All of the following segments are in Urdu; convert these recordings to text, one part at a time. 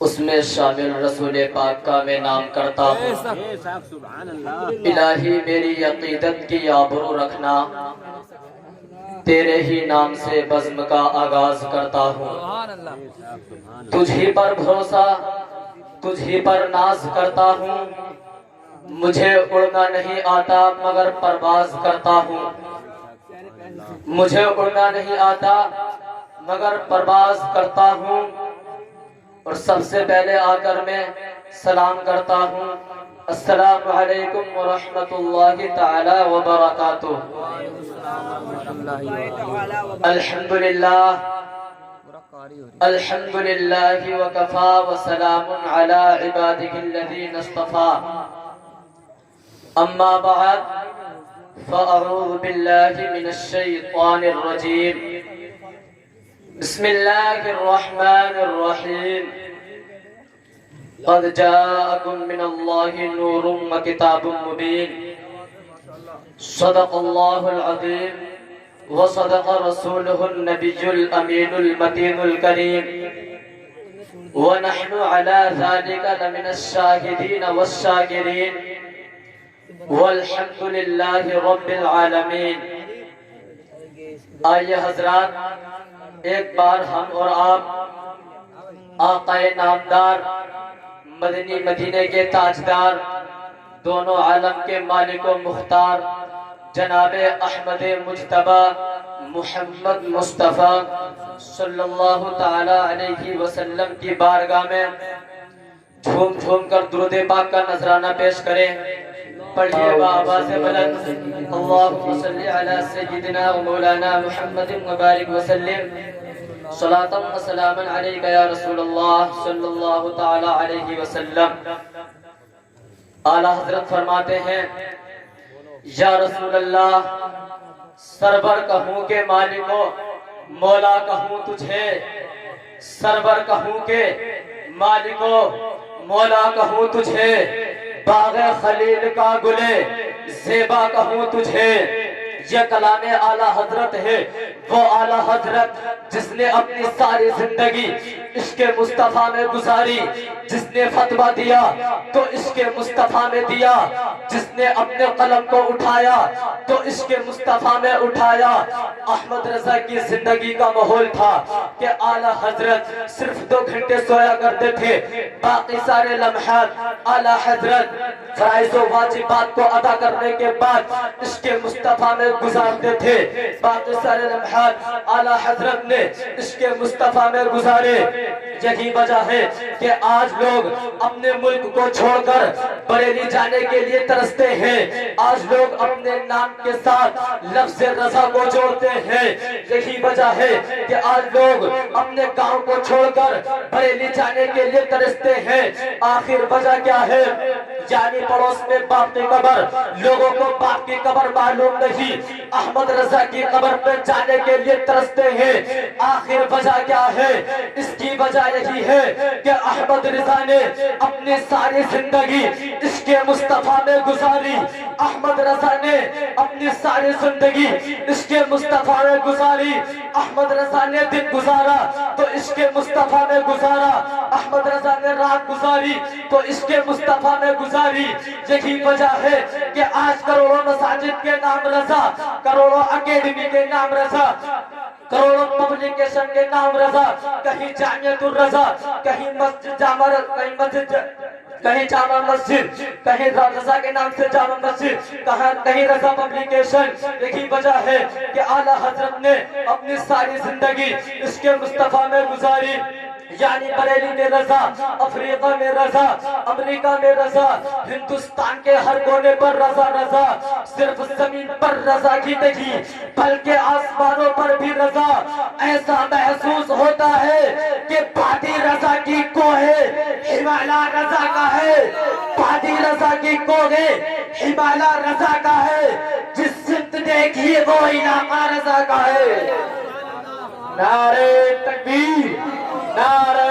اس میں شامل رسول پاک کا میں نام کرتا ہوں۔ الہی میری عقیدت کی آبرو رکھنا، تیرے ہی نام سے بزم کا آغاز کرتا ہوں۔ تجھ ہی پر بھروسہ، تجھ ہی پر ناز کرتا ہوں۔ مجھے اڑنا نہیں آتا مگر پرواز کرتا ہوں۔ مجھے اڑنا نہیں آتا مگر پرواز کرتا ہوں۔ اور سب سے پہلے آ کر میں سلام کرتا ہوں، السلام علیکم ورحمۃ اللہ تعالی وبرکاتہ۔ الحمدللہ الحمدللہ وکفا وسلام علی عبادہ الذین اصطفیٰ، اما بعد فاعوذ باللہ من الشیطان الرجیم، بسم اللہ الرحمن الرحیم۔ قد جاءکم من اللہ نور وکتاب مبین، صدق اللہ العظیم وصدق رسولہ النبی الامین المتین الکریم، ونحن علی ذلک لمن الشاہدین والشاکرین، والحمد للہ رب العالمین۔ آئیے حضرات، ایک بار ہم اور آپ آقا نامدار، مدنی مدینے کے تاجدار، دونوں عالم کے مالک و مختار جناب احمد مجتبی محمد مصطفیٰ صلی اللہ تعالی علیہ وسلم کی بارگاہ میں جھوم جھوم کر درود پاک کا نذرانہ پیش کریں۔ پڑھیے بآواز بلند، اللہم صلی علی سیدنا و مولانا محمد مبارک وسلم، صلاۃ و سلام علیک یا رسول اللہ صلی اللہ تعالی علیہ وسلم۔ اعلیٰ حضرت فرماتے ہیں، یا رسول اللہ، سرور کہوں کہ مالکو، مولا کہوں تجھے، سرور کہوں کہ مالکو، مولا کہوں تجھے، باغ خلیل کا گلے زیبا کہوں تجھے۔ یہ کلام اعلیٰ حضرت ہے، وہ اعلیٰ حضرت جس نے اپنی ساری زندگی عشق مصطفیٰ میں گزاری، جس نے فتویٰ دیا تو عشق مصطفیٰ میں دیا، جس نے اپنے قلم کو اٹھایا تو عشق مصطفیٰ میں اٹھایا۔ احمد رضا کی زندگی کا ماحول تھا کہ اعلیٰ حضرت صرف 2 گھنٹے سویا کرتے تھے، باقی سارے لمحات اعلیٰ حضرت فرائض و واجبات کو ادا کرنے کے بعد عشق مصطفیٰ میں گزارتے تھے، باقی سارے لمحات اعلیٰ حضرت نے عشق مصطفیٰ میں گزارے۔ یہی وجہ ہے کہ آج لوگ اپنے ملک کو چھوڑ کر بریلی جانے کے لیے ترستے ہیں، آج لوگ اپنے نام کے ساتھ لفظ رضا کو جوڑتے ہیں۔ یہی وجہ ہے کہ آج لوگ اپنے گاؤں کو چھوڑ کر بریلی جانے کے لیے ترستے ہیں۔ آخر وجہ کیا ہے؟ یعنی پڑوس میں باپ کی قبر، لوگوں کو باپ کی قبر معلوم نہیں، احمد رضا کی قبر پہ جانے کے لیے ترستے ہیں۔ آخر وجہ کیا ہے؟ اس کی وجہ یہی ہے کہ احمد رضا نے اپنی ساری زندگی عشق مصطفیٰ میں گزاری، احمد رضا نے اپنی ساری زندگی عشق مصطفیٰ میں گزاری۔ احمد رضا نے دن گزارا تو عشق مصطفیٰ میں گزارا، احمد رضا نے رات گزاری تو عشق مصطفیٰ میں گزاری۔ یہی وجہ ہے کہ آج کروڑوں مساجد کے نام رضا، کروڑوں اکیڈمی کے نام رضا، کروڑوں پبلیکیشن کے نام رضا، کہیں جامعۃ الرضا، کہیں مسجد جامع، کہیں جامع مسجد، کہیں رضا کے نام سے جامع مسجد، کہیں رضا پبلیکیشن۔ یہی وجہ ہے کہ اعلیٰ حضرت نے اپنی ساری زندگی عشق مصطفیٰ میں گزاری۔ یعنی بریلی میں رضا، افریقہ میں رضا، امریکہ میں رضا، ہندوستان کے ہر کونے پر رضا رضا، صرف زمین پر رضا کی نہیں بلکہ آسمانوں پر بھی رضا۔ ایسا محسوس ہوتا ہے کہ پادی رضا کی کوہ ہمالیہ رضا کا ہے، پادی رضا کی کوہ ہمالیہ رضا کا ہے، جس سمت دیکھیے وہ علاقہ رضا کا ہے۔ نعرہ تکبیر، نعرہ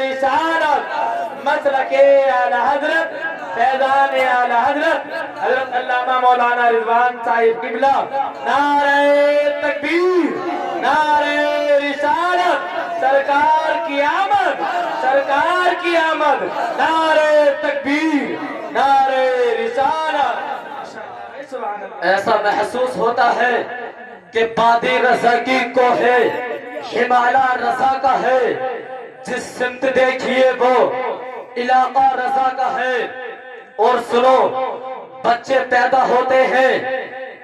رسالت، مسلک اعلیٰ حضرت، فیضان اعلیٰ حضرت حضرت علامہ مولانا رضوان صاحب قبلہ۔ نعرہ تکبیر، نعرہ رسالت، سرکار کی آمد، سرکار کی آمد، نعرہ تکبیر، نعرہ رسالت۔ ایسا محسوس ہوتا ہے کہ بادی رضا کی کوہ ہمالا رضا کا ہے، جس سمت دیکھیے وہ علاقہ رضا کا ہے۔ اور سنو، بچے پیدا ہوتے ہیں،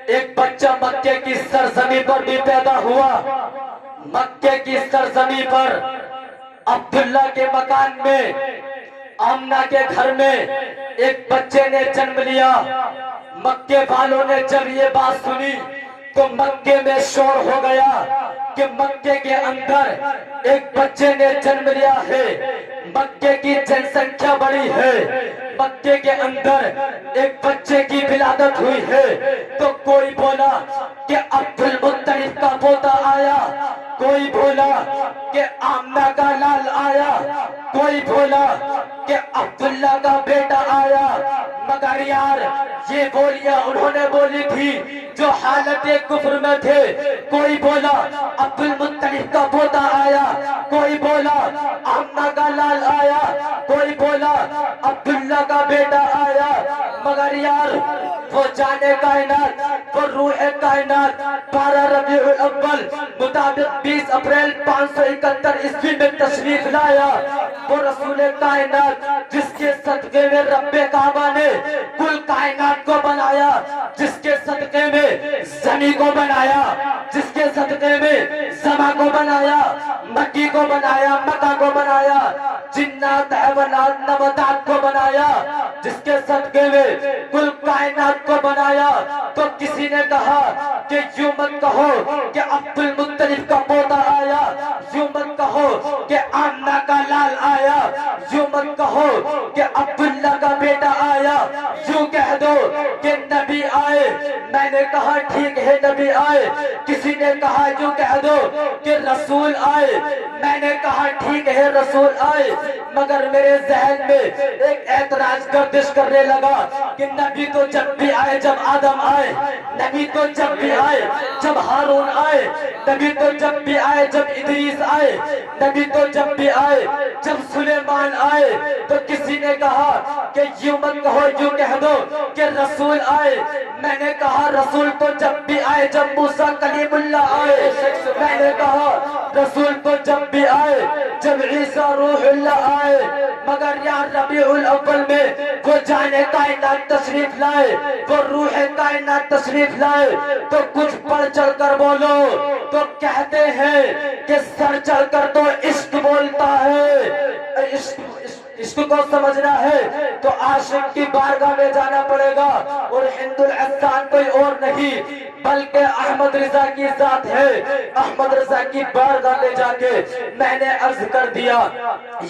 ایک بچہ مکے کی سرزمین پر بھی پیدا ہوا۔ مکے کی سرزمین پر عبداللہ کے مکان میں، آمنہ کے گھر میں ایک بچے نے جنم لیا۔ مکے والوں نے جب یہ بات سنی تو مکے میں شور ہو گیا کہ مکے کے اندر ایک بچے نے جنم لیا ہے، مکے کی جن سنکھیا بڑی ہے، مکے کے اندر ایک بچے کی ولادت ہوئی ہے۔ تو کوئی بولا کہ عبد المطلب کا پوتا آیا، کوئی بولا کہ آمنہ کا لال آیا، کوئی بولا کہ عبداللہ کا بیٹا آیا۔ مگر یار یہ بولیاں انہوں نے بولی تھی جو حالت کفر میں تھے۔ کوئی بولا عبد المطلب کا پوتا آیا، کوئی بولا آمنہ کا لال آیا، کوئی بولا عبداللہ کا بیٹا آیا۔ مگر یار وہ جانے کائنات، وہ روح کائنات 12 ربیع الاول مطابق 20 اپریل 571 عیسوی میں تشریف لایا۔ وہ رسول کائنات جس کے صدقے میں رب کعبہ نے کل کائنات کو بنایا، جس کے صدقے میں زمین کو بنایا، جس کے صدقے میں سما کو بنایا، مکی کو بنایا، مکہ کو بنایا، جنات حیوانات نباتات کو بنایا، جس کے صدقے میں کل کائنات کو بنایا۔ تو کسی نے کہا کہ یوں مت کہو کہ عبد المطلب کا پوتا آیا، یوں مت کہو کہ آمنہ کا لال آیا، یوں مت کہو کہ عبداللہ کا بیٹا آیا، یوں کہہ دو کہ نبی آئے۔ میں نے کہا ٹھیک ہے نبی آئے۔ کسی نے کہا یوں کہہ دو کہ رسول آئے۔ میں نے کہا ٹھیک ہے رسول آئے۔ مگر میرے ذہن میں ایک اعتراض گردش کرنے لگا کہ نبی تو جب بھی آئے جب آدم آئے، نبی تو جب بھی آئے جب ہارون آئے، نبی تو جب بھی آئے جب ادریس آئے، نبی تو جب بھی آئے جب سلیمان آئے۔ تو کسی نے کہا کہ یوں مت کہو، یوں کہہ دو کہ رسول آئے۔ میں نے کہا رسول تو جب بھی آئے جب موسیٰ کلیم اللہ آئے۔ میں نے کہا رسول تو جب بھی آئے جب عیسیٰ روح اللہ آئے۔ مگر یار ربیع الاول میں وہ جانے کائنات تشریف لائے، وہ روح کائنات تشریف لائے۔ تو کچھ بڑھ چڑھ کر بولو تو کہتے ہیں کہ سر چڑھ کر تو عشق بولتا ہے۔ عشق کو سمجھنا ہے تو عاشق کی بارگاہ میں جانا پڑے گا، اور ہند الاحسان کوئی اور نہیں بلکہ احمد رضا کی ذات ہے۔ احمد رضا کی بارگاہ میں جا کے میں نے عرض کر دیا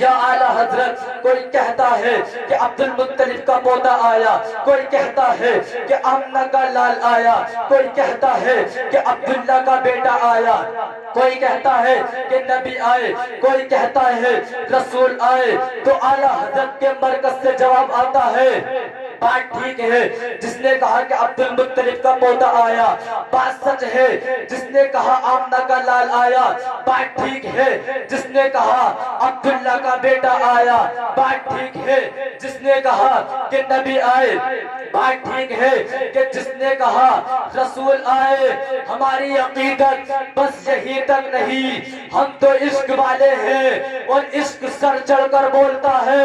یا اعلیٰ حضرت، کوئی کہتا ہے کہ عبد المطلب کا پوتا آیا، کوئی کہتا ہے کہ آمنہ کا لال آیا، کوئی کہتا ہے کہ عبداللہ کا بیٹا آیا، کوئی کہتا ہے کہ نبی آئے، کوئی کہتا ہے رسول آئے۔ تو اعلیٰ حضرت کے مرکز سے جواب آتا ہے بات ٹھیک ہے جس نے کہا کہ عبد المطلب کا پوتا آیا، بات سچ ہے جس نے کہا آمنہ کا لال آیا، بات ٹھیک ہے جس نے کہا عبداللہ کا بیٹا آیا، بات ٹھیک ہے جس نے کہا کہ نبی آئے، بات ٹھیک ہے کہ جس نے کہا رسول آئے۔ ہماری عقیدت بس یہی تک نہیں، ہم تو عشق والے ہیں، اور عشق سر چڑھ کر بولتا ہے۔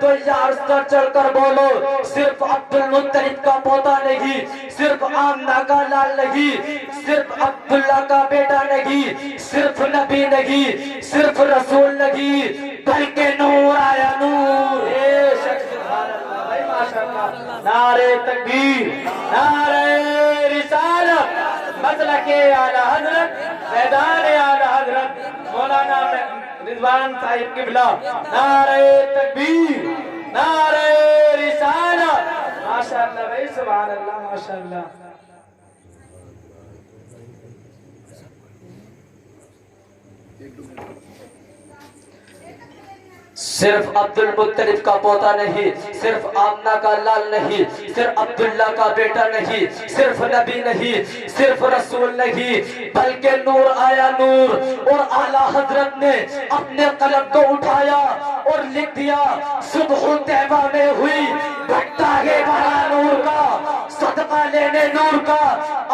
تو یار سر چڑھ کر بولو، صرف عبد المطلب کا پوتا نہیں، صرف آمنہ کا لال نہیں، صرف عبداللہ کا بیٹا نہیں، صرف نبی نہیں، صرف رسول نہیں، بلکہ نور آیا نور۔ نعرہ تکبیر، نعرہ رسالت، مسلک اعلیٰ حضرت، میدان اعلیٰ حضرت مولانا رضوان صاحب قبلہ۔ نعرہ تکبیر، نعرہ رسالت۔ ماشاءاللہ بھائی، سبحان اللہ، ماشاءاللہ۔ صرف عبد المطلب کا پوتا نہیں، صرف آمنہ کا لال نہیں، صرف عبداللہ کا بیٹا نہیں، صرف نبی نہیں، صرف رسول نہیں، بلکہ نور آیا نور، اور اعلیٰ حضرت نے اپنے قلم کو اٹھایا اور لکھ دیا صبح طیبہ میں ہوئی بھٹا گے بارہ نور کا، صدقہ لینے نور کا،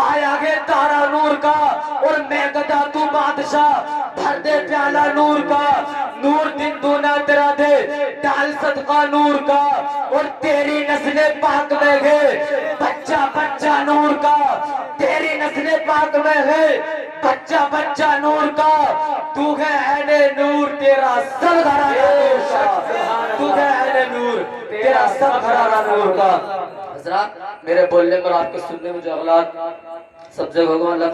آیا گے تارا نور کا، اور میں گدا تو بادشاہ بھر دے پیالہ نور کا، نور دن دونا تیرا دے ڈال صدقہ نور کا، اور تیری نسل پاک میں ہے بچہ بچہ نور کا، تیری نسل پاک میں ہے بچہ بچہ نور کا، تو ہے عین نور تیرا سب گھرانہ نور کا، تو ہے عین نور تیرا سب گھرانہ نور کا۔ حضرات میرے بولنے اور آپ کے سننے میں جو اولاد سب جگہ اللہ